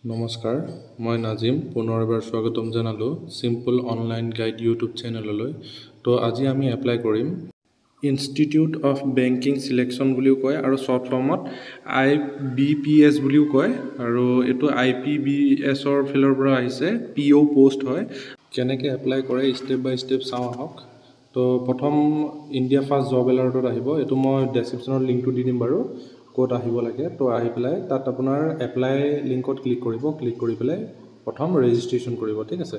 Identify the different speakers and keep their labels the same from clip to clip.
Speaker 1: নমস্কাৰ, মই নাজিম পুনৰ এবাৰ স্বাগতম জনালোঁ চিম্পল অনলাইন গাইড ইউটিউব চেনেললৈ। তো আজি আমি এপ্লাই কৰিম ইনষ্টিটিউট অফ বেংকিং চিলেকশ্যন বুলিও কয় আৰু শ্বৰ্ট ফৰ্মত IBPS বুলিও কয় আৰু এইটো IPBSৰ ফালৰ পৰা আহিছে, PO পোষ্ট হয়। কেনেকৈ এপ্লাই কৰে ষ্টেপ বাই ষ্টেপ চাওঁ আহক। তো প্ৰথম ইণ্ডিয়া ফাৰ্ষ্ট জব এলাৰ্টত আহিব, এইটো মই ডেছক্ৰিপশ্যনৰ লিংকটো দি দিম বাৰু, ক'ত আহিব লাগে। তো আহি পেলাই তাত আপোনাৰ এপ্লাই লিংকত ক্লিক কৰিব, ক্লিক কৰি পেলাই প্ৰথম ৰেজিষ্ট্ৰেশ্যন কৰিব, ঠিক আছে।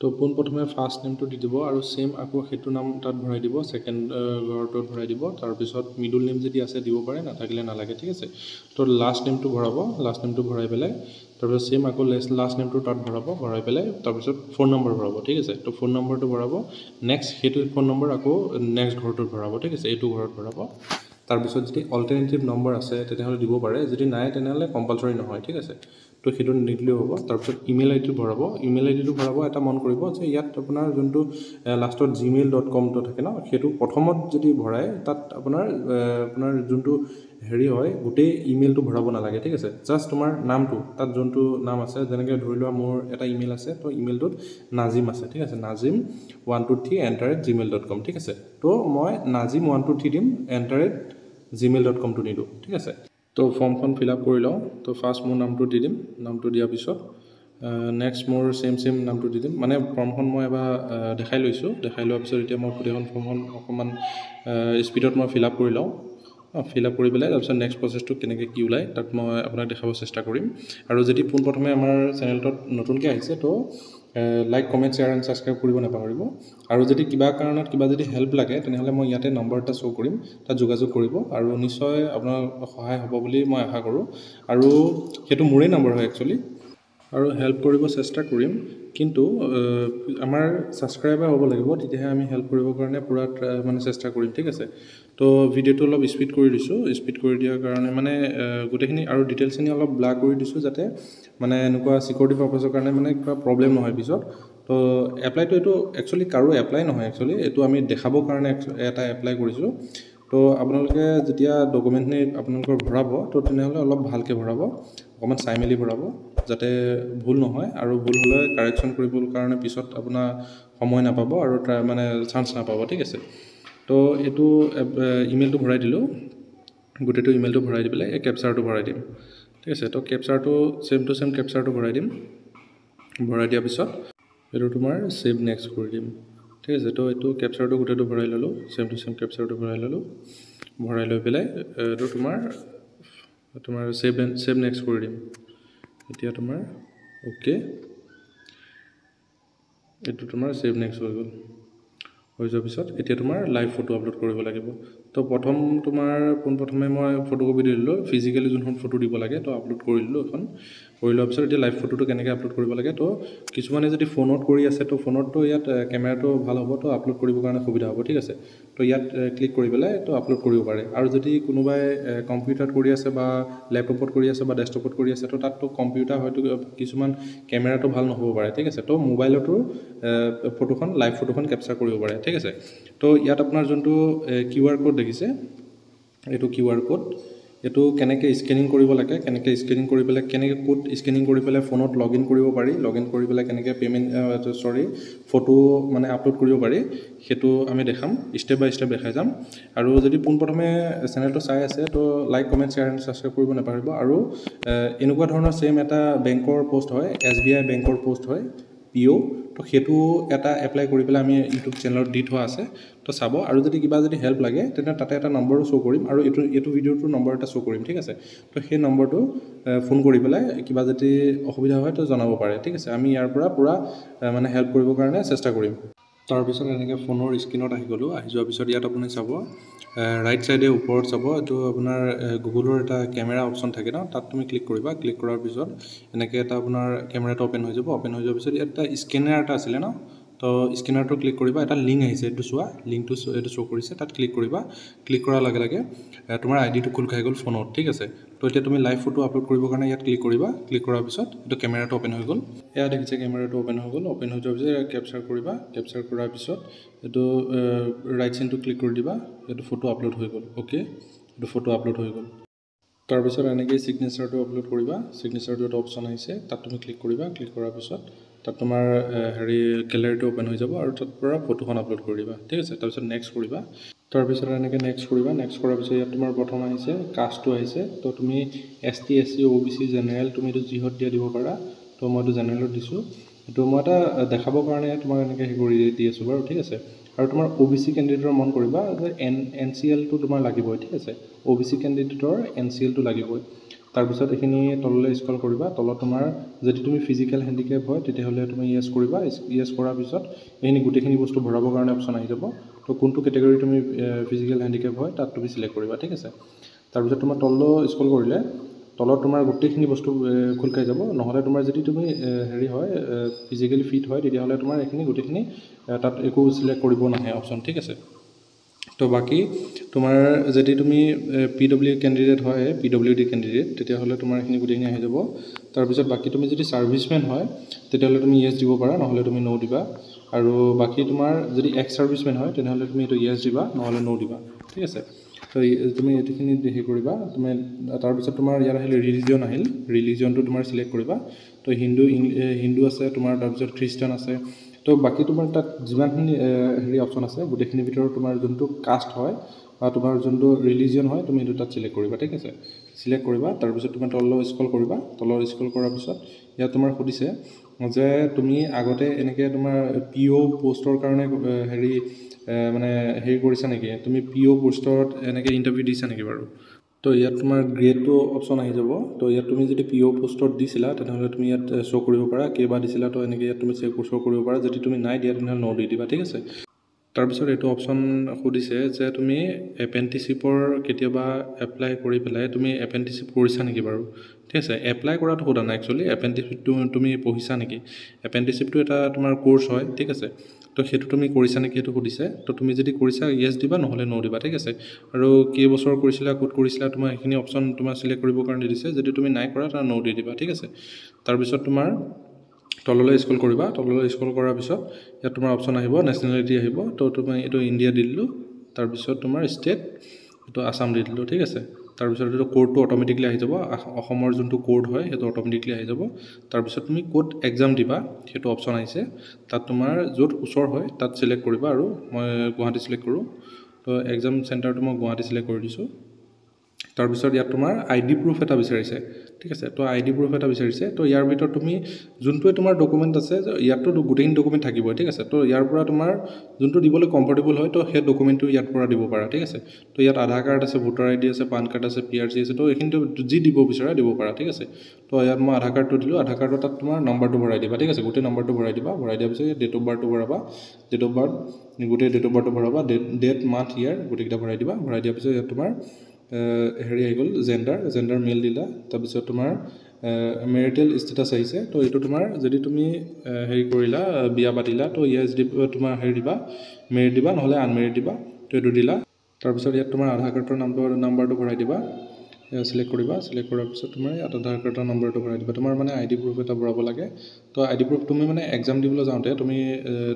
Speaker 1: তো পোনপ্ৰথমে ফাৰ্ষ্ট নেমটো দি দিব আৰু ছেইম আকৌ সেইটো নাম তাত ভৰাই দিব, ছেকেণ্ড ঘৰটোত ভৰাই দিব, তাৰপিছত মিডল নেম যদি আছে দিব পাৰে, নাথাকিলে নালাগে, ঠিক আছে। তো লাষ্ট নেমটো ভৰাব, লাষ্ট নেমটো ভৰাই পেলাই তাৰপিছত ছেইম আকৌ লাষ্ট নেমটো তাত ভৰাব, ভৰাই পেলাই তাৰপিছত ফোন নম্বৰ ভৰাব, ঠিক আছে। তো ফোন নম্বৰটো ভৰাব, নেক্সট সেইটো ফোন নম্বৰ আকৌ নেক্সট ঘৰটোত ভৰাব, ঠিক আছে, এইটো ঘৰত ভৰাব। তাৰপিছত যদি অল্টাৰনেটিভ নম্বৰ আছে তেনেহ'লে দিব পাৰে, যদি নাই তেনেহ'লে কম্পালচৰি নহয়, ঠিক আছে। তো সেইটো নিদিলেও হ'ব। তাৰপিছত ইমেইল আইডিটো ভৰাব, ইমেইল আইডিটো ভৰাব, এটা মন কৰিব যে ইয়াত আপোনাৰ যোনটো লাষ্টত gmail.com-টো থাকে ন, সেইটো প্ৰথমত যদি ভৰাই তাত আপোনাৰ যোনটো হেৰি হয় গোটেই ইমেইলটো ভৰাব নালাগে, ঠিক আছে। জাষ্ট তোমাৰ নামটো তাত যোনটো নাম আছে, যেনেকৈ ধৰি লোৱা মোৰ এটা ইমেইল আছে, তো ইমেইলটোত নাজিম আছে, ঠিক আছে, nazim123@gmail.com, ঠিক আছে। তো মই nazim123 দিম, @gmail.com-টো নিদিওঁ, ঠিক আছে। তো ফৰ্মখন ফিল আপ কৰি লওঁ। তো ফাৰ্ষ্ট মোৰ নামটো দি দিম, নামটো দিয়াৰ পিছত নেক্সট মোৰ ছেইম নামটো দি দিম। মানে ফৰ্মখন মই এবাৰ দেখাই লৈছোঁ, দেখাই লোৱাৰ পিছত এতিয়া মই গোটেইখন ফৰ্মখন অকণমান স্পীডত মই ফিল আপ কৰি লওঁ। ফিল আপ কৰি পেলাই তাৰপিছত নেক্সট প্ৰচেছটো কেনেকৈ কি ওলায় তাত মই আপোনাক দেখাব চেষ্টা কৰিম। আৰু যদি পোনপ্ৰথমে আমাৰ চেনেলটোত নতুনকৈ আহিছে তো like, comment, share and subscribe কৰিব নাপাহৰিব। আৰু যদি কিবা কাৰণত কিবা যদি হেল্প লাগে তেনেহ'লে মই ইয়াতে নম্বৰ এটা শ্ব' কৰিম, তাত যোগাযোগ কৰিব আৰু নিশ্চয় আপোনাৰ সহায় হ'ব বুলি মই আশা কৰোঁ। আৰু সেইটো মোৰেই নম্বৰ হয় একচুৱেলি, আৰু হেল্প কৰিব চেষ্টা কৰিম। কিন্তু আমাৰ ছাবস্ক্ৰাইবাৰ হ'ব লাগিব, তেতিয়াহে আমি হেল্প কৰিবৰ কাৰণে পূৰা মানে চেষ্টা কৰিম, ঠিক আছে। তো ভিডিঅ'টো অলপ স্পীড কৰি দিছোঁ, স্পীড কৰি দিয়াৰ কাৰণে মানে গোটেইখিনি আৰু ডিটেইলছখিনি অলপ ব্লাৰ কৰি দিছোঁ, যাতে মানে এনেকুৱা ছিকিউৰিটি পাৰপাছৰ কাৰণে মানে কিবা প্ৰব্লেম নহয় পিছত। তো এপ্লাইটো এইটো একচুৱেলি কাৰো এপ্লাই নহয়, একচুৱেলি এইটো আমি দেখাবৰ কাৰণে এটা এপ্লাই কৰিছোঁ। তো আপোনালোকে যেতিয়া ডকুমেণ্টখিনি আপোনালোকৰ ভৰাব তো তেনেহ'লে অলপ ভালকৈ ভৰাব, অকণমান চাই মেলি ভৰাব, যাতে ভুল নহয়। আৰু ভুল হ'লে কাৰেকশ্যন কৰিবৰ কাৰণে পিছত আপোনাৰ সময় নাপাব আৰু তাৰ মানে চান্স নাপাব, ঠিক আছে। তো এইটো ইমেইলটো ভৰাই দিলোঁ, গোটেইটো ইমেইলটো ভৰাই দি পেলাই এই কেপচাৰটো ভৰাই দিম, ঠিক আছে। তো কেপচাৰটো ছেইম টু ছেইম কেপচাৰটো ভৰাই দিম, ভৰাই দিয়াৰ পিছত এইটো তোমাৰ ছেভ নেক্সট কৰি দিম, ঠিক আছে। তো এইটো কেপচাৰটো গোটেইটো ভৰাই ল'লোঁ, ছেইম টু ছেইম কেপচাৰটো ভৰাই ল'লোঁ, ভৰাই লৈ পেলাই এইটো তোমাৰ ছেভ নেক্সট কৰি দিম। এতিয়া তোমাৰ অ'কে, এইটো তোমাৰ ছেভ নেক্সট হৈ গ'ল। হৈ যোৱাৰ পিছত এতিয়া তোমাৰ লাইভ ফটো আপলোড কৰিব লাগিব। তো প্ৰথম তোমাৰ পোনপ্ৰথমে মই ফটোকপি দি দিলোঁ, ফিজিকেলি যোনখন ফটো দিব লাগে তো আপলোড কৰি দিলোঁ এখন। কৰি লোৱাৰ পিছত এতিয়া লাইভ ফটোটো কেনেকৈ আপলোড কৰিব লাগে, তো কিছুমানে যদি ফোনত কৰি আছে তো ফোনততো ইয়াত কেমেৰাটো ভাল হ'ব, তো আপলোড কৰিবৰ কাৰণে সুবিধা হ'ব, ঠিক আছে। তো ইয়াত ক্লিক কৰি পেলাই তো আপলোড কৰিব পাৰে। আৰু যদি কোনোবাই কম্পিউটাৰত কৰি আছে বা লেপটপত কৰি আছে বা ডেস্কটপত কৰি আছে, তো তাততো কম্পিউটাৰ হয়তো কিছুমান কেমেৰাটো ভাল নহ'ব পাৰে, ঠিক আছে। তো মোবাইলতো ফটোখন লাইভ ফটোখন কেপচাৰ কৰিব পাৰে, ঠিক আছে। তো ইয়াত আপোনাৰ যোনটো QR কোড দেখিছে, এইটো QR কোড, এইটো কেনেকৈ স্কেনিং কৰিব লাগে, কেনেকৈ স্কেনিং কৰি পেলাই কেনেকৈ কোড স্কেনিং কৰি পেলাই ফোনত লগ ইন কৰিব পাৰি, লগ ইন কৰি পেলাই কেনেকৈ ফটো মানে আপলোড কৰিব পাৰি, সেইটো আমি দেখাম, ষ্টেপ বাই ষ্টেপ দেখাই যাম। আৰু যদি পোনপ্ৰথমে চেনেলটো চাই আছে তো like, comment, share and subscribe কৰিব নাপাহৰিব। আৰু এনেকুৱা ধৰণৰ ছেইম এটা বেংকৰ প'ষ্ট হয়, SBI বেংকৰ প'ষ্ট হয়, PO, তো সেইটো এটা এপ্লাই কৰি পেলাই আমি ইউটিউব চেনেলত দি থোৱা আছে, তো চাব। আৰু যদি কিবা যদি হেল্প লাগে তেন্তে তাতে এটা নম্বৰো শ্ব' কৰিম আৰু এইটো ভিডিঅ'টোৰ নম্বৰ এটা শ্ব' কৰিম, ঠিক আছে। তো সেই নম্বৰটো ফোন কৰি পেলাই কিবা যদি অসুবিধা হয় তো জনাব পাৰে, ঠিক আছে। আমি ইয়াৰ পৰা পূৰা মানে হেল্প কৰিবৰ কাৰণে চেষ্টা কৰিম। তাৰপিছত এনেকৈ ফোনৰ স্ক্ৰীণত আহি গ'লোঁ, আহি যোৱাৰ পিছত ইয়াত আপুনি চাব ৰাইট ছাইডে ওপৰত চাব, এইটো আপোনাৰ গুগলৰ এটা কেমেৰা অপশ্যন থাকে ন, তাত তুমি ক্লিক কৰিবা। ক্লিক কৰাৰ পিছত এনেকৈ এটা আপোনাৰ কেমেৰাটো অ'পেন হৈ যাব, অ'পেন হৈ যোৱাৰ পিছত ইয়াত এটা স্কেনাৰ এটা আছিলে ন, তো স্কেনাৰটো ক্লিক কৰিবা, এটা লিংক আহিছে, এইটো চোৱা, লিংকটো এইটো শ্ব' কৰিছে, তাত ক্লিক কৰিবা। ক্লিক কৰাৰ লগে লগে তোমাৰ আইডিটো খোল খাই গ'ল ফোনত, ঠিক আছে। তো এতিয়া তুমি লাইভ ফটো আপলোড কৰিবৰ কাৰণে ইয়াত ক্লিক কৰিবা। ক্লিক কৰাৰ পিছত এইটো কেমেৰাটো অ'পেন হৈ গ'ল, এয়া দেখিছে কেমেৰাটো অ'পেন হৈ গ'ল। অ'পেন হৈ যোৱাৰ পিছত কেপচাৰ কৰিবা, কেপচাৰ কৰাৰ পিছত এইটো ৰাইট চাইনটো ক্লিক কৰি দিবা, এইটো ফটো আপলোড হৈ গ'ল, অ'কে, এইটো ফটো আপলোড হৈ গ'ল। তাৰপিছত এনেকৈ ছিগনেচাৰটো আপলোড কৰিবা ছিগনেচাৰটো এটা অপশ্যন আহিছে তাত তুমি ক্লিক কৰিবা ক্লিক কৰাৰ পিছত তাত তোমাৰ হেৰি গেলাৰীটো অ'পেন হৈ যাব আৰু তাত পৰা ফটোখন আপলোড কৰি দিবা ঠিক আছে তাৰপিছত নেক্সট কৰিবা তাৰপিছত এনেকৈ নেক্সট কৰিবা নেক্সট কৰাৰ পিছত ইয়াত তোমাৰ প্ৰথম আহিছে কাষ্টটো আহিছে তো তুমি ST SC OBC জেনেৰেল তুমি এইটো যিহত দিয়া দিব পাৰা তো মইতো জেনেৰেলত দিছোঁ এইটো মই এটা দেখাবৰ কাৰণে তোমাক এনেকৈ হেৰি কৰি দি আছোঁ বাৰু ঠিক আছে আৰু তোমাৰ OBC কেণ্ডিডেটৰ মন কৰিবা যে NCLটো তোমাৰ লাগিবই ঠিক আছে OBC কেণ্ডিডেটৰ NCLটো লাগিবই তাৰপিছত এইখিনি তললৈ স্ক্ৰল কৰিবা তলত তোমাৰ যদি তুমি ফিজিকেল হেণ্ডিকেপ হয় তেতিয়াহ'লে তুমি ইয়েছ কৰিবা ইয়েছ কৰাৰ পিছত এইখিনি গোটেইখিনি বস্তু ভৰাবৰ কাৰণে অপশ্যন আহি যাব তো কোনটো কেটেগৰী তুমি ফিজিকেল হেণ্ডিকেপ হয় তাত তুমি চিলেক্ট কৰিবা ঠিক আছে তাৰপিছত তোমাৰ তললৈ স্ক্ৰল কৰিলে তলত তোমাৰ গোটেইখিনি বস্তু খোল খাই যাব নহ'লে তোমাৰ যদি তুমি হেৰি হয় ফিজিকেলি ফিট হয় তেতিয়াহ'লে তোমাৰ এইখিনি গোটেইখিনি তাত একো চিলেক্ট কৰিব নাহে অপশ্যন ঠিক আছে তো বাকী তোমাৰ যদি তুমি PWD কেণ্ডিডেট হয় PWD কেণ্ডিডেট তেতিয়াহ'লে তোমাৰ এইখিনি গোটেইখিনি আহি যাব তাৰপিছত বাকী তুমি যদি ছাৰ্ভিচমেন হয় তেতিয়াহ'লে তুমি ইয়েছ দিব পাৰা নহ'লে তুমি ন' দিবা আৰু বাকী তোমাৰ যদি এক্স ছাৰ্ভিচমেন হয় তেনেহ'লে তুমি এইটো ইয়েছ দিবা নহ'লে ন' দিবা ঠিক আছে তো তুমি এইখিনি হেৰি কৰিবা তুমি তাৰপিছত তোমাৰ ইয়াত আহিল ৰিলিজিয়নটো তোমাৰ চিলেক্ট কৰিবা তো হিন্দু আছে তোমাৰ তাৰপিছত খ্ৰীষ্টান আছে তো বাকী তোমাৰ তাত যিমানখিনি হেৰি অপশ্যন আছে গোটেইখিনিৰ ভিতৰত তোমাৰ যোনটো কাষ্ট হয় বা তোমাৰ যোনটো ৰিলিজিয়ন হয় তুমি এইটো তাত চিলেক্ট কৰিবা ঠিক আছে চিলেক্ট কৰিবা তাৰপিছত তোমাৰ তললৈ স্ক্ৰল কৰিবা তললৈ স্ক্ৰল কৰাৰ পিছত ইয়াত তোমাৰ সুধিছে যে তুমি আগতে এনেকৈ তোমাৰ PO পোষ্টৰ কাৰণে হেৰি মানে হেৰি কৰিছা নেকি তুমি PO পোষ্টত এনেকৈ ইণ্টাৰভিউ দিছা নেকি বাৰু তো ইয়াত তোমাৰ গ্ৰেডটো অপশ্যন আহি যাব তো ইয়াত তুমি যদি PO পোষ্টত দিছিলা তেনেহ'লে তুমি ইয়াত শ্ব' কৰিব পাৰা কেইবাৰ দিছিলা তো এনেকৈ ইয়াত তুমি শ্ব' কৰিব পাৰা যদি তুমি নাই দিয়া তেনেহ'লে ন' দি দিবা ঠিক আছে তাৰপিছত এইটো অপশ্যন সুধিছে যে তুমি এপেণ্টিচিপৰ কেতিয়াবা এপ্লাই কৰি পেলাই তুমি এপেণ্টিচিপ কৰিছা নেকি বাৰু ঠিক আছে এপ্লাই কৰাটো সোধা নাই একচুৱেলি এপেণ্টিচিপটো তুমি পঢ়িছা নেকি এপেণ্টিচিপটো এটা তোমাৰ কোৰ্চ হয় ঠিক আছে তো সেইটো তুমি কৰিছা নেকি সেইটো সুধিছে তো তুমি যদি কৰিছা ইয়েছ দিবা নহ'লে ন' দিবা ঠিক আছে আৰু কেইবছৰ কৰিছিলা ক'ত কৰিছিলা তোমাৰ সেইখিনি অপশ্যন তোমাৰ চিলেক্ট কৰিবৰ কাৰণে দিছে যদি তুমি নাই কৰা তাৰ ন' দি দিবা ঠিক আছে তাৰপিছত তোমাৰ তললৈ স্ক্ৰল কৰিবা তললৈ স্ক্ৰল কৰাৰ পিছত ইয়াত তোমাৰ অপশ্যন আহিব নেশ্যনেলিটি আহিব তো তুমি এইটো ইণ্ডিয়া দি দিলোঁ তাৰপিছত তোমাৰ ষ্টেট এইটো আছাম দি দিলোঁ ঠিক আছে তাৰপিছত এইটো কোডটো অট'মেটিকলি আহি যাব অসমৰ যোনটো কোড হয় সেইটো অট'মেটিকলি আহি যাব তাৰপিছত তুমি ক'ত এক্সাম দিবা সেইটো অপশ্যন আহিছে তাত তোমাৰ য'ত ওচৰ হয় তাত চিলেক্ট কৰিবা আৰু মই গুৱাহাটী চিলেক্ট কৰোঁ তো এক্সাম চেণ্টাৰটো মই গুৱাহাটী চিলেক্ট কৰি দিছোঁ তাৰপিছত ইয়াত তোমাৰ ID প্ৰুফ এটা বিচাৰিছে ঠিক আছে তো ID প্ৰুফ এটা বিচাৰিছে তো ইয়াৰ ভিতৰত তুমি যোনটোৱে তোমাৰ ডকুমেণ্ট আছে ইয়াততো গোটেইখিনি ডকুমেণ্ট থাকিবই ঠিক আছে তো ইয়াৰ পৰা তোমাৰ যোনটো দিবলৈ কমফৰ্টেবল হয় তো সেই ডকুমেণ্টটো ইয়াৰ পৰা দিব পাৰা ঠিক আছে তো ইয়াত আধাৰ কাৰ্ড আছে ভোটাৰ ID আছে পান কাৰ্ড আছে PRC আছে তো এইখিনিতো যি দিব বিচাৰা দিব পাৰা ঠিক আছে তো ইয়াত মই আধাৰ কাৰ্ডটো দিলোঁ আধাৰ কাৰ্ডৰ তাত তোমাৰ নম্বৰটো ভৰাই দিবা ঠিক আছে গোটেই নম্বৰটো ভৰাই দিবা ভৰাই দিয়াৰ পিছত ডেট অফ বাৰ্থটো ভৰাবা ডেট অফ বাৰ্থ গোটেই ডেট অফ বাৰ্থটো ভৰাবা ডেট মান্থ ইয়াৰ গোটেইকেইটা ভৰাই দিবা ভৰাই দিয়াৰ পিছত ইয়াত তোমাৰ হেৰি আহি গ'ল জেণ্ডাৰ মেল দিলা তাৰপিছত তোমাৰ মেৰিটেল ষ্টেটাছ আহিছে তো এইটো তোমাৰ যদি তুমি হেৰি কৰিলা বিয়া পাতিলা তো ইয়েছ তোমাৰ হেৰি দিবা মেৰিট দিবা নহ'লে আনমেৰিট দিবা তো এইটো দিলা তাৰপিছত ইয়াত তোমাৰ আধাৰ কাৰ্ডৰ নাম্বাৰটো ভৰাই দিবা চিলেক্ট কৰিবা চিলেক্ট কৰাৰ পিছত তোমাৰ ইয়াত আধাৰ কাৰ্ডৰ নম্বৰটো ভৰাই দিবা তোমাৰ মানে ID প্ৰুফ এটা ভৰাব লাগে তো ID প্ৰুফ তুমি মানে এক্সাম দিবলৈ যাওঁতে তুমি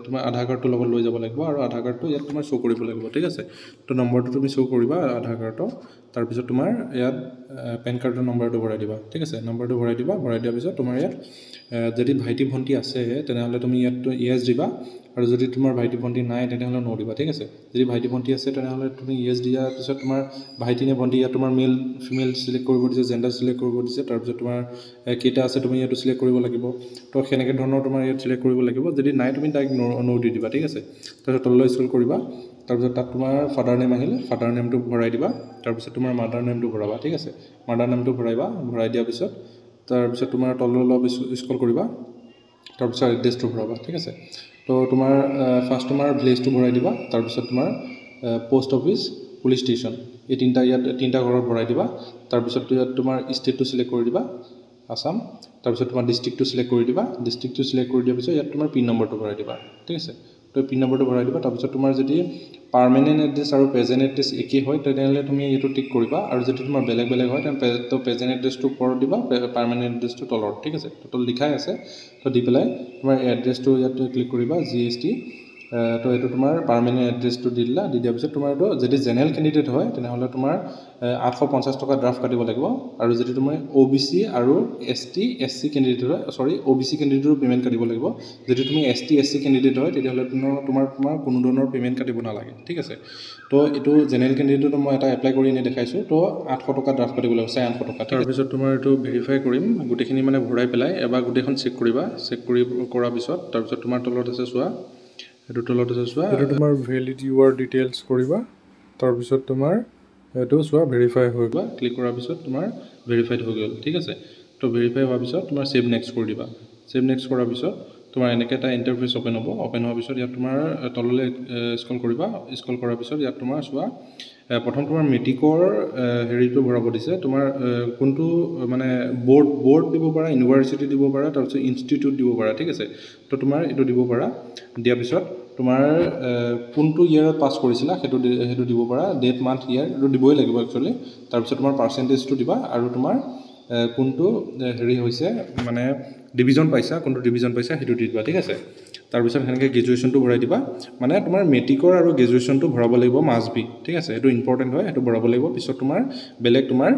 Speaker 1: তোমাৰ আধাৰ কাৰ্ডটোৰ লগত লৈ যাব লাগিব আৰু আধাৰ কাৰ্ডটো ইয়াত তোমাৰ শ্ব' কৰিব লাগিব ঠিক আছে তো নম্বৰটো তুমি শ্ব' কৰিবা আধাৰ কাৰ্ডৰ তাৰপিছত তোমাৰ ইয়াত পেন কাৰ্ডৰ নম্বৰটো ভৰাই দিবা ঠিক আছে নম্বৰটো ভৰাই দিবা ভৰাই দিয়াৰ পিছত তোমাৰ ইয়াত যদি ভাইটি ভণ্টি আছে তেনেহ'লে তুমি ইয়াত ইয়েছ দিবা আৰু যদি তোমাৰ ভাইটি ভণ্টি নাই তেনেহ'লে ন' দিবা ঠিক আছে যদি ভাইটি ভণ্টি আছে তেনেহ'লে তুমি ইয়েছ দিয়াৰ পিছত তোমাৰ ভাইটি নে ভণ্টি ইয়াত তোমাৰ মেল ফিমেল চিলেক্ট কৰিব দিছে জেণ্ডাৰ চিলেক্ট কৰিব দিছে তাৰপিছত তোমাৰ কেইটা আছে তুমি ইয়াতো চিলেক্ট কৰিব লাগিব তো সেনেকৈ ধৰণৰ তোমাৰ ইয়াত চিলেক্ট কৰিব লাগিব যদি নাই তুমি ডাইৰেক্ট ন' দি দিবা ঠিক আছে তাৰপিছত তললৈ স্ক্ৰল কৰিবা তাৰপিছত তাত তোমাৰ ফাদাৰ নেম আহিলে ফাদাৰ নেমটো ভৰাই দিবা তাৰপিছত তোমাৰ মাদাৰ নেমটো ভৰাবা ঠিক আছে মাদাৰ নেমটো ভৰাইবা ভৰাই দিয়াৰ পিছত তাৰপিছত তোমাৰ তললৈ অলপ স্ক্ৰল কৰিবা তাৰপিছত এড্ৰেছটো ভৰাবা ঠিক আছে তো তোমাৰ ফাৰ্ষ্ট তোমাৰ ভিলেজটো ভৰাই দিবা তাৰপিছত তোমাৰ পোষ্ট অফিচ পুলিচ ষ্টেচন এই তিনিটা ঘৰত ভৰাই দিবা তাৰপিছত ইয়াত তোমাৰ ষ্টেটটো চিলেক্ট কৰি দিবা আছাম তাৰপিছত তোমাৰ ডিষ্ট্ৰিক্টটো চিলেক্ট কৰি দিবা ডিষ্ট্ৰিক্টটো চিলেক্ট কৰি দিয়াৰ পিছত ইয়াত তোমাৰ পিন নম্বৰটো ভৰাই দিবা ঠিক আছে তো পিন নম্বৰটো ভৰাই দিবা তাৰপিছত তোমাৰ যদি পাৰ্মানেণ্ট এড্ৰেছ আৰু প্ৰেজেণ্ট এড্ৰেছ একেই হয় তেনেহ'লে তুমি এইটো টিক কৰিবা আৰু যদি তোমাৰ বেলেগ বেলেগ হয় তো প্ৰেজেণ্ট এড্ৰেছটো ওপৰত দিবা পাৰ্মানেণ্ট এড্ৰেছটো তলত ঠিক আছে তলত লিখাই আছে তো দি পেলাই তোমাৰ এড্ৰেছটো ইয়াত ক্লিক কৰিবা GST তো এইটো তোমাৰ পাৰ্মানেণ্ট এড্ৰেছটো দি দিলা দি দিয়াৰ পিছত তোমাৰ এইটো যদি জেনেৰেল কেণ্ডিডেট হয় তেনেহ'লে তোমাৰ 850 টকা ড্ৰাফট কাটিব লাগিব আৰু যদি তোমাৰ OBC আৰু ST SC কেণ্ডিডেট হয় OBC কেণ্ডিডেটৰ পে'মেণ্ট কাটিব লাগিব যদি তুমি ST SC কেণ্ডিডেট হয় তেতিয়াহ'লে তোমাৰ কোনো ধৰণৰ পে'মেণ্ট কাটিব নালাগে ঠিক আছে তো এইটো জেনেৰেল কেণ্ডিডেটত মই এটা এপ্লাই কৰি এনে দেখাইছোঁ তো 800 টকা ড্ৰাফট কাটিব লাগিব 800 টকা তাৰপিছত তোমাৰ এইটো ভেৰিফাই কৰিম গোটেইখিনি মানে ভৰাই পেলাই এবাৰ গোটেইখন চেক কৰিবা চেক কৰাৰ পিছত তাৰপিছত তোমাৰ তলত আছে চোৱা এইটো তলত আছে চোৱা এইটো তোমাৰ ভেলিড ইউআৰ ডিটেইলছ কৰিবা তাৰপিছত তোমাৰ এইটো চোৱা ভেৰিফাই হৈ গ'ল ক্লিক কৰাৰ পিছত তোমাৰ ভেৰিফাইড হৈ গ'ল ঠিক আছে তো ভেৰিফাই হোৱাৰ পিছত তোমাৰ সেভ নেক্সট কৰি দিবা সেভ নেক্সট কৰাৰ পিছত তোমাৰ এনেকৈ এটা ইণ্টাৰফেচ অপেন হ'ব অপেন হোৱাৰ পিছত ইয়াত তোমাৰ তললৈ স্ক্ৰল কৰিবা স্ক্ৰল কৰাৰ পিছত ইয়াত তোমাৰ চোৱা প্ৰথম তোমাৰ মেট্ৰিকৰ হেৰিটো ভৰাব দিছে তোমাৰ কোনটো মানে বৰ্ড দিব পাৰা ইউনিভাৰ্চিটি দিব পাৰা তাৰপিছত ইনষ্টিটিউট দিব পাৰা ঠিক আছে তো তোমাৰ এইটো দিব পাৰা দিয়াৰ পিছত তোমাৰ কোনটো ইয়াৰত পাছ কৰিছিলা সেইটো দিব পাৰা ডেট মান্থ ইয়াৰ এইটো দিবই লাগিব একচুৱেলি তাৰপিছত তোমাৰ পাৰ্চেণ্টেজটো দিবা আৰু তোমাৰ কোনটো হেৰি হৈছে মানে ডিভিজন পাইছা কোনটো ডিভিজন পাইছা সেইটো দি দিবা ঠিক আছে তাৰপিছত সেনেকৈ গ্ৰেজুৱেশ্যনটো ভৰাই দিবা মানে তোমাৰ মেট্ৰিকৰ আৰু গ্ৰেজুৱেশ্যনটো ভৰাব লাগিব মাষ্ট বি ঠিক আছে এইটো ইম্পৰ্টেণ্ট হয় সেইটো ভৰাব লাগিব পিছত তোমাৰ বেলেগ তোমাৰ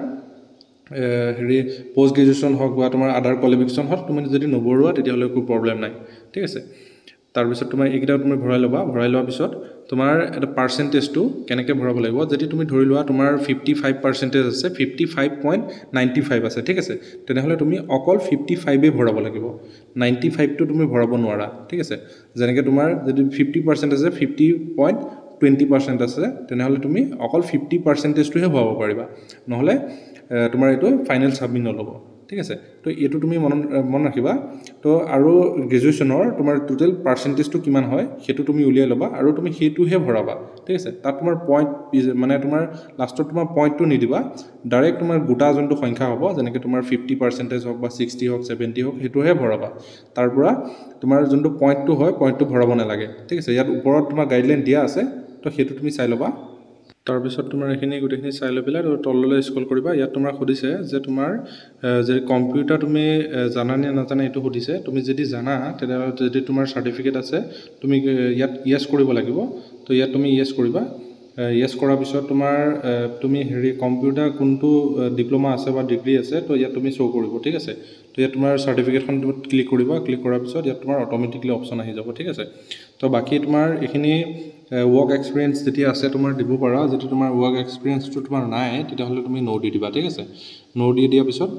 Speaker 1: হেৰি পষ্ট গ্ৰেজুৱেশ্যন হওক বা তোমাৰ আদাৰ কোৱালিফিকেশ্যন হওক তুমি যদি নভৰোৱা তেতিয়াহ'লে একো প্ৰব্লেম নাই ঠিক আছে তাৰপিছত তোমাৰ এইকেইটা তুমি ভৰাই ল'বা ভৰাই লোৱাৰ পিছত তোমাৰ এটা পাৰ্চেণ্টেজটো কেনেকৈ ভৰাব লাগিব যদি তুমি ধৰি লোৱা তোমাৰ 55% আছে 55.95 আছে ঠিক আছে তেনেহ'লে তুমি অকল 55 ভৰাব লাগিব 95টো তুমি ভৰাব নোৱাৰা ঠিক আছে যেনেকৈ তোমাৰ যদি 50% আছে 50.20% আছে তেনেহ'লে তুমি অকল 50%টোহে ভৰাব পাৰিবা নহ'লে তোমাৰ এইটো ফাইনেল ছাবমিট নল'ব ঠিক আছে তো এইটো তুমি মন ৰাখিবা তো আৰু গ্ৰেজুৱেশ্যনৰ তোমাৰ টোটেল পাৰ্চেণ্টেজটো কিমান হয় সেইটো তুমি উলিয়াই ল'বা আৰু তুমি সেইটোহে ভৰাবা ঠিক আছে তাত তোমাৰ পইণ্ট মানে তোমাৰ লাষ্টত তোমাৰ পইণ্টটো নিদিবা ডাইৰেক্ট তোমাৰ গোটা যোনটো সংখ্যা হ'ব যেনেকৈ তোমাৰ 50% হওক বা 60 হওক 70 হওক সেইটোহে ভৰাবা তাৰ পৰা তোমাৰ যোনটো পইণ্টটো হয় পইণ্টটো ভৰাব নালাগে ঠিক আছে ইয়াত ওপৰত তোমাৰ গাইডলাইন দিয়া আছে তো সেইটো তুমি চাই ল'বা তাৰপিছত তোমাৰ এইখিনি গোটেইখিনি চাই লৈ পেলাই তললৈ স্ক্ৰল কৰিবা ইয়াত তোমাৰ সুধিছে যে তোমাৰ যদি কম্পিউটাৰ তুমি জানা নে নাজানা এইটো সুধিছে তুমি যদি জানা তেতিয়াহ'লে যদি তোমাৰ চাৰ্টিফিকেট আছে তুমি ইয়াত য়েছ কৰিব লাগিব তো ইয়াত তুমি য়েছ কৰিবা য়েছ কৰাৰ পিছত তোমাৰ তুমি হেৰি কম্পিউটাৰ কোনটো ডিপ্ল'মা আছে বা ডিগ্ৰী আছে তো ইয়াত তুমি শ্ব' কৰিব ঠিক আছে তো ইয়াত তোমাৰ চাৰ্টিফিকেটখন ক্লিক কৰিবা ক্লিক কৰাৰ পিছত ইয়াত তোমাৰ অট'মেটিকলি অপশ্যন আহি যাব ঠিক আছে তো বাকী তোমাৰ এইখিনি ৱৰ্ক এক্সপিৰিয়েঞ্চ যেতিয়া আছে তোমাৰ দিব পাৰা যদি তোমাৰ ৱৰ্ক এক্সপিৰিয়েঞ্চটো তোমাৰ নাই তেতিয়াহ'লে তুমি ন' দি দিবা ঠিক আছে ন' দি দিয়াৰ পিছত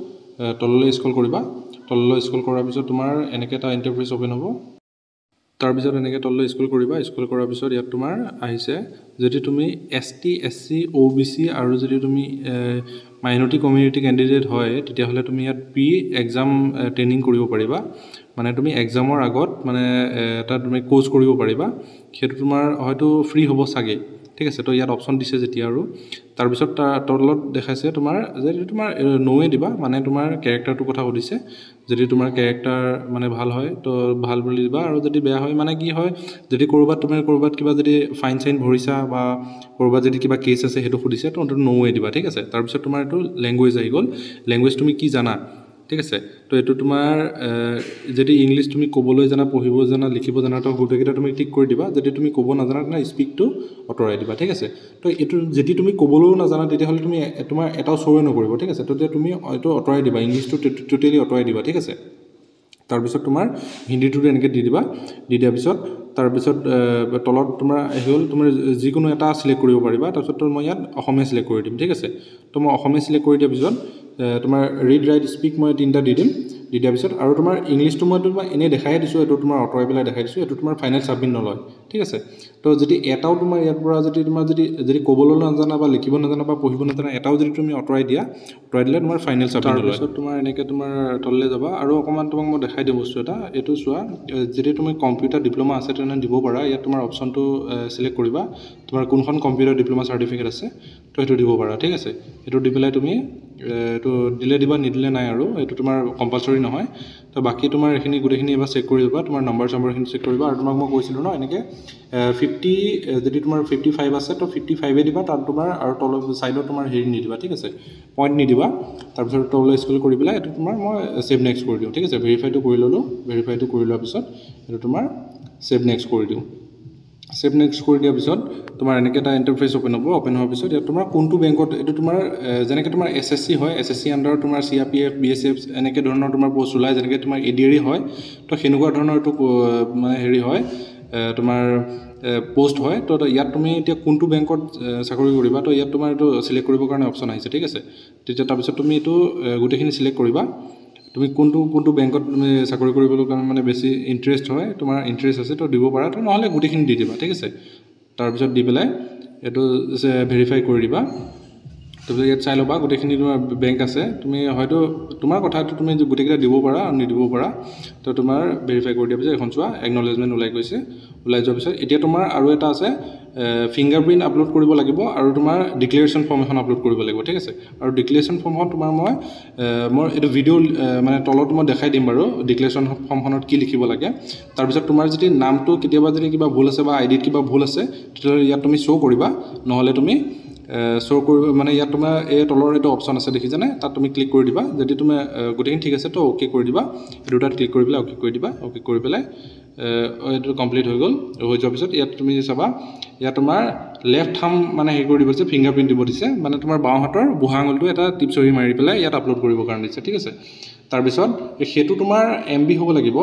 Speaker 1: তললৈ স্ক্ৰল কৰিবা তললৈ স্ক্ৰল কৰাৰ পিছত তোমাৰ এনেকৈ এটা ইণ্টাৰফেচ অপেন হ'ব তাৰপিছত এনেকৈ তললৈ স্ক্ৰল কৰিবা স্ক্ৰল কৰাৰ পিছত ইয়াত তোমাৰ আহিছে যদি তুমি ST SC OBC আৰু যদি তুমি মাইনৰিটি কমিউনিটি কেণ্ডিডেট হয় তেতিয়াহ'লে তুমি ইয়াত প্ৰি এক্সাম ট্ৰেইনিং কৰিব পাৰিবা মানে তুমি এক্সামৰ আগত মানে এটা তুমি কোৰ্চ কৰিব পাৰিবা সেইটো তোমাৰ হয়তো ফ্ৰী হ'ব চাগে ঠিক আছে তো ইয়াত অপশ্যন দিছে যেতিয়া আৰু তাৰপিছত তলত দেখাইছে তোমাৰ যদি তোমাৰ ন'ৱে দিবা মানে তোমাৰ কেৰেক্টাৰটোৰ কথা সুধিছে যদি তোমাৰ কেৰেক্টাৰ মানে ভাল হয় তো ভাল বুলি দিবা আৰু যদি বেয়া হয় মানে কি হয় যদি ক'ৰবাত কিবা যদি ফাইন চাইন ভৰিছা বা ক'ৰবাত যদি কিবা কেছ আছে সেইটো সুধিছে তো ন'ৱে দিবা ঠিক আছে তাৰপিছত তোমাৰ এইটো লেংগুৱেজ আহি গ'ল লেংগুৱেজ তুমি কি জানা ঠিক আছে তো এইটো তোমাৰ যদি ইংলিছ তুমি ক'বলৈ জানা পঢ়িব জানা লিখিব জানা তো গোটেইকেইটা তুমি টিক কৰি দিবা যদি তুমি ক'ব নাজানা তেনে স্পীকটো আঁতৰাই দিবা ঠিক আছে তো এইটো যদি তুমি ক'বলৈও নাজানা তেতিয়াহ'লে তুমি তোমাৰ এটাও শ্ব'ৱে নকৰিব ঠিক আছে তেতিয়া তুমি এইটো আঁতৰাই দিবা ইংলিছটো টোটেলি আঁতৰাই দিবা ঠিক আছে তাৰপিছত তোমাৰ হিন্দীটো এনেকৈ দি দিবা দি দিয়াৰ পিছত তাৰপিছত তলত তোমাৰ আহি গ'ল তোমাৰ যিকোনো এটা চিলেক্ট কৰিব পাৰিবা তাৰপিছত মই ইয়াত অসমীয়া চিলেক্ট কৰি দিম ঠিক আছে তো মই অসমীয়া চিলেক্ট কৰি দিয়াৰ পিছত তোমাৰ ৰিড ৰাইট স্পীক মই 3টা দি দিম দি দিয়াৰ পিছত আৰু তোমাৰ ইংলিছটো মই তোমাৰ এনেই দেখাই দিছোঁ এইটো তোমাৰ আঁতৰাই পেলাই দেখাই দিছোঁ এইটো তোমাৰ ফাইনেল ছাবমিট নলয় ঠিক আছে তো যদি এটাও তোমাৰ ইয়াৰ পৰা যদি তোমাৰ যদি ক'বলৈ নাজানা বা লিখিব নাজানা বা পঢ়িব নাজানা এটাও যদি তুমি আঁতৰাই দিলে তোমাৰ ফাইনেল ছাবমিট নলয় তাৰপিছত তোমাৰ এনেকৈ তোমাৰ তললৈ যাবা আৰু অকণমান তোমাক মই দেখাই দিওঁ বস্তু এটা এইটো চোৱা যদি তুমি কম্পিউটাৰ ডিপ্ল'মা আছে তেনেহ'লে দিব পাৰা ইয়াত তোমাৰ অপশ্যনটো চিলেক্ট কৰিবা তোমাৰ কোনখন কম্পিউটাৰ ডিপ্ল'মা চাৰ্টিফিকেট আছে তো সেইটো দিব পাৰা ঠিক আছে সেইটো দি পেলাই তুমি এইটো দিলে দিবা নিদিলে নাই আৰু এইটো তোমাৰ কম্পালচৰি নহয় তো বাকী তোমাৰ এইখিনি গোটেইখিনি এবাৰ চেক কৰি দিবা তোমাৰ নাম্বাৰখিনি চেক কৰিবা আৰু তোমাক মই কৈছিলোঁ ন এনেকৈ 50 যদি তোমাৰ 55 আছে তো 55 দিবা তাত তোমাৰ আৰু তলৰ ছাইডত তোমাৰ হেৰি নিদিবা ঠিক আছে পইণ্ট নিদিবা তাৰপিছত তললৈ স্ক্ৰল কৰি পেলাই এইটো তোমাৰ মই ছেভ নেক্সট কৰি দিওঁ ঠিক আছে ভেৰিফাইটো কৰি ল'লোঁ ভেৰিফাইটো কৰি লোৱাৰ পিছত এইটো তোমাৰ ছেভ নেক্সট কৰি দিওঁ সেভ নেক্সট কৰি দিয়াৰ পিছত তোমাৰ এনেকৈ এটা ইণ্টাৰফেচ অ'পেন হ'ব অ'পেন হোৱাৰ পিছত ইয়াত তোমাৰ কোনটো বেংকত এইটো তোমাৰ যেনেকৈ তোমাৰ SSC হয় SSC আণ্ডাৰত তোমাৰ CRPF BSF এনেকৈ ধৰণৰ তোমাৰ পোষ্ট ওলায় যেনেকৈ তোমাৰ ADRE হয় তো সেনেকুৱা ধৰণৰ এইটো মানে হেৰি হয় তোমাৰ পোষ্ট হয় তো ইয়াত তুমি এতিয়া কোনটো বেংকত চাকৰি কৰিবা তো ইয়াত তোমাৰ এইটো চিলেক্ট কৰিবৰ কাৰণে অপশ্যন আহিছে ঠিক আছে তেতিয়া তাৰপিছত তুমি এইটো গোটেইখিনি চিলেক্ট কৰিবা তুমি কোনটো বেংকত তুমি চাকৰি কৰিবলৈ কাৰণে মানে বেছি ইণ্টাৰেষ্ট হয় তোমাৰ ইণ্টাৰেষ্ট আছে তো দিব পাৰা তো নহ'লে গোটেইখিনি দি দিবা ঠিক আছে তাৰপিছত দি পেলাই এইটো ভেৰিফাই কৰি দিবা তাৰপিছত ইয়াত চাই ল'বা গোটেইখিনি তোমাৰ বেংক আছে তুমি হয়তো তোমাৰ কথাটো তুমি গোটেইকেইটা দিব পাৰা আৰু নিদিব পাৰা তো তোমাৰ ভেৰিফাই কৰি দিয়াৰ পিছত এখন চোৱা একনলেজমেণ্ট ওলাই গৈছে ওলাই যোৱাৰ পিছত এতিয়া তোমাৰ আৰু এটা আছে ফিংগাৰপ্ৰিণ্ট আপলোড কৰিব লাগিব আৰু তোমাৰ ডিক্লেৰেশ্যন ফৰ্ম এখন আপলোড কৰিব লাগিব ঠিক আছে আৰু ডিক্লেৰেশ্যন ফৰ্মখন তোমাৰ মই এইটো ভিডিঅ' মানে তলত মই দেখাই দিম বাৰু ডিক্লেৰেশ্যন ফৰ্মখনত কি লিখিব লাগে তাৰপিছত তোমাৰ যদি নামটো কেতিয়াবা যদি কিবা ভুল আছে বা আইডিত কিবা ভুল আছে তেতিয়াহ'লে ইয়াত তুমি শ্ব' কৰিবা নহ'লে তুমি শ্ব' কৰিব মানে ইয়াত তোমাৰ এই তলৰ এইটো অপশ্যন আছে দেখিছানে তাত তুমি ক্লিক কৰি দিবা যদি তুমি গোটেইখিনি ঠিক আছে তো অ'কে কৰি দিবা এইটো তাত ক্লিক কৰি পেলাই অ'কে কৰি দিবা অ'কে কৰি পেলাই এইটো কমপ্লিট হৈ গ'ল হৈ যোৱাৰ পিছত ইয়াত তুমি চাবা ইয়াত তোমাৰ লেফ্ট থাম মানে হেৰি কৰি দিব দিছে ফিংগাৰপ্ৰিণ্ট দিব দিছে মানে তোমাৰ বাওঁ হাতৰ বুঢ়া আঙুলটো এটা টিপ চহি মাৰি পেলাই ইয়াত আপলোড কৰিবৰ কাৰণে দিছে ঠিক আছে তাৰপিছত সেইটো তোমাৰ MB হ'ব লাগিব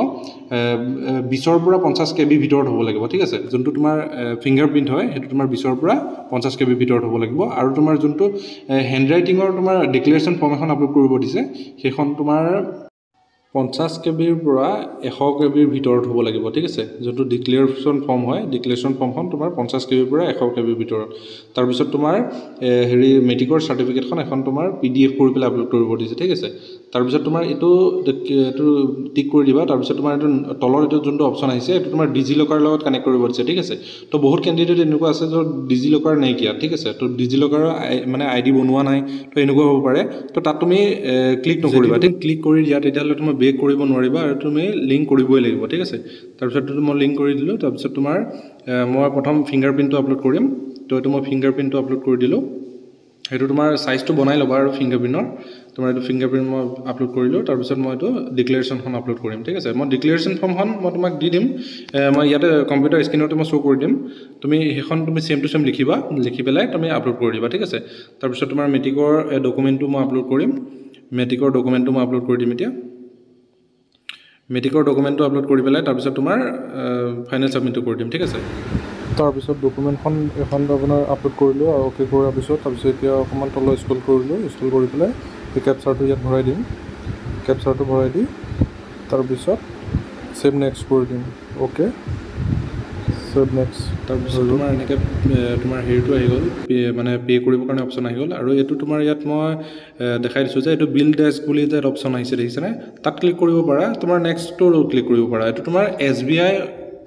Speaker 1: 20ৰ পৰা 50 KB ভিতৰত হ'ব লাগিব ঠিক আছে যোনটো তোমাৰ ফিংগাৰপ্ৰিণ্ট হয় সেইটো তোমাৰ 20ৰ পৰা 50 KB ভিতৰত হ'ব লাগিব আৰু তোমাৰ যোনটো হেণ্ডৰাইটিঙৰ তোমাৰ ডিক্লেৰেশ্যন ফৰ্ম এখন আপলোড কৰিব দিছে সেইখন তোমাৰ 50 KBৰ পৰা 100 KBৰ ভিতৰত হ'ব লাগিব ঠিক আছে যোনটো ডিক্লেৰেশ্যন ফৰ্ম হয় ডিক্লেৰেশ্যন ফৰ্মখন তোমাৰ 50 KBৰ পৰা 100 KBৰ ভিতৰত তাৰপিছত তোমাৰ হেৰি মেট্ৰিকৰ চাৰ্টিফিকেটখন এখন তোমাৰ PDF কৰি পেলাই আপলোড কৰিব দিছে ঠিক আছে তাৰপিছত তোমাৰ এইটো টিক কৰি দিবা তাৰপিছত তোমাৰ এইটো তলৰ এইটো যোনটো অপশ্যন আহিছে এইটো তোমাৰ ডিজিলকাৰৰ লগত কানেক্ট কৰিব দিছে ঠিক আছে তো বহুত কেণ্ডিডেট এনেকুৱা আছে য'ত ডিজিলকাৰ নাইকিয়া ঠিক আছে তো ডিজিলকাৰৰ মানে ID বনোৱা নাই তো এনেকুৱা হ'ব পাৰে তো তাত তুমি ক্লিক নকৰিবা ঠিক ক্লিক কৰি দিয়া তেতিয়াহ'লে তুমি বেক কৰিব নোৱাৰিবা আৰু তুমি লিংক কৰিবই লাগিব ঠিক আছে তাৰপিছত মই লিংক কৰি দিলোঁ তাৰপিছত তোমাৰ মই প্ৰথম ফিংগাৰপ্ৰিণ্টটো আপলোড কৰিম তো এইটো মই ফিংগাৰপ্ৰিণ্টটো আপলোড কৰি দিলোঁ সেইটো তোমাৰ চাইজটো বনাই ল'বা আৰু ফিংগাৰপ্ৰিণ্টৰ তোমাৰ এইটো ফিংগাৰপ্ৰিণ্ট মই আপলোড কৰিলোঁ তাৰপিছত মই এইটো ডিক্লেৰেশ্যনখন আপলোড কৰিম ঠিক আছে মই ডিক্লেৰেশ্যন ফৰ্মখন মই তোমাক দি দিম মই ইয়াতে কম্পিউটাৰ স্ক্ৰীণতে মই শ্ব' কৰি দিম তুমি সেইখন তুমি চেম টু চেম লিখিবা লিখি পেলাই তুমি আপলোড কৰি দিবা ঠিক আছে তাৰপিছত তোমাৰ মেট্ৰিকৰ ডকুমেণ্টটো মই আপলোড কৰিম মেট্ৰিকৰ ডকুমেণ্টটো মই আপলোড কৰি দিম এতিয়া মেট্ৰিকৰ ডকুমেণ্টটো আপলোড কৰি পেলাই তাৰপিছত তোমাৰ ফাইনেল ছাবমিটটো কৰি দিম ঠিক আছে তাৰপিছত ডকুমেণ্টখন এখন আপোনাৰ আপলোড কৰিলোঁ আৰু অ'কে কৰাৰ পিছত তাৰপিছত এতিয়া অকণমান তললৈ স্ক্ৰল কৰিলোঁ স্ক্ৰল কৰি পেলাই এই কেপচাৰটো ইয়াত ভৰাই দিম কেপচাৰটো ভৰাই দি তাৰপিছত ছেভ নেক্সট কৰি দিম অ'কে ছেভ নেক্সট তাৰপিছত তোমাৰ এনেকৈ তোমাৰ হেৰিটো আহি গ'ল মানে পে' কৰিবৰ কাৰণে অপশ্যন আহি গ'ল আৰু এইটো তোমাৰ ইয়াত মই দেখাই দিছোঁ যে এইটো বিল ডেস্ক বুলি যে অপশ্যন আহিছে দেখিছেনে তাত ক্লিক কৰিব পাৰা তোমাৰ নেক্সটটো ক্লিক কৰিব পাৰা এইটো তোমাৰ SBI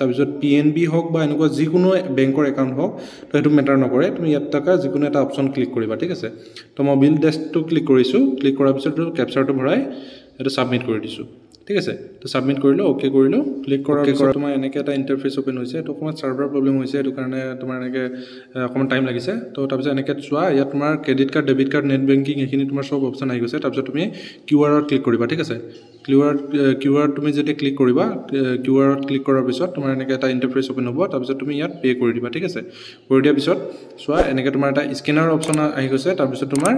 Speaker 1: তাৰপিছত PNB হওক বা এনেকুৱা যিকোনো বেংকৰ একাউণ্ট হওক তো সেইটো মেটাৰ নকৰে তুমি ইয়াত থকা যিকোনো এটা অপশ্যন ক্লিক কৰিবা ঠিক আছে তো মই বিল ডেস্কটো ক্লিক কৰিছোঁ ক্লিক কৰাৰ পিছত কেপচাৰটো ভৰাই এইটো ছাবমিট কৰি দিছোঁ ঠিক আছে তো ছাবমিট কৰিলোঁ অ'কে কৰিলোঁ ক্লিক কৰাৰ পিছত তোমাৰ এনেকৈ এটা ইণ্টাৰফেচ অ'পেন হৈছে এইটো অকণমান ছাৰ্ভাৰ প্ৰব্লেম হৈছে সেইটো কাৰণে তোমাৰ এনেকৈ অকণমান টাইম লাগিছে তো তাৰপিছত এনেকৈ চোৱা ইয়াত তোমাৰ credit card debit card net banking এইখিনি তোমাৰ চব অপশ্যন আহি গৈছে তাৰপিছত তুমি QR ক্লিক কৰিবা ঠিক আছে QR তুমি যেতিয়া ক্লিক কৰিবা QR ক্লিক কৰাৰ পিছত তোমাৰ এনেকৈ এটা ইণ্টাৰফেচ অ'পেন হ'ব তাৰপিছত তুমি ইয়াত পে' কৰি দিবা ঠিক আছে কৰি দিয়াৰ পিছত চোৱা এনেকৈ তোমাৰ এটা স্কেনাৰ অপশ্যন আহি গৈছে তাৰপিছত তোমাৰ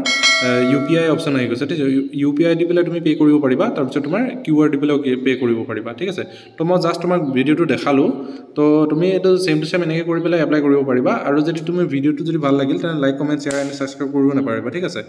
Speaker 1: UPI অপশ্যন আহি গৈছে ঠিক আছে UPI দি পেলাই তুমি পে' কৰিব পাৰিবা তাৰপিছত তোমাৰ QR দি পেলাই পে' কৰিব পাৰিবা ঠিক আছে তো মই জাষ্ট তোমাক ভিডিঅ'টো দেখালোঁ তো তুমি এইটো ছেম টু ছেম এনেকৈ কৰি পেলাই এপ্লাই কৰিব পাৰিবা আৰু যদি তুমি ভিডিঅ'টো যদি ভাল লাগিল তেনে like comment share and subscribe কৰিব নাপাৰিবা ঠিক আছে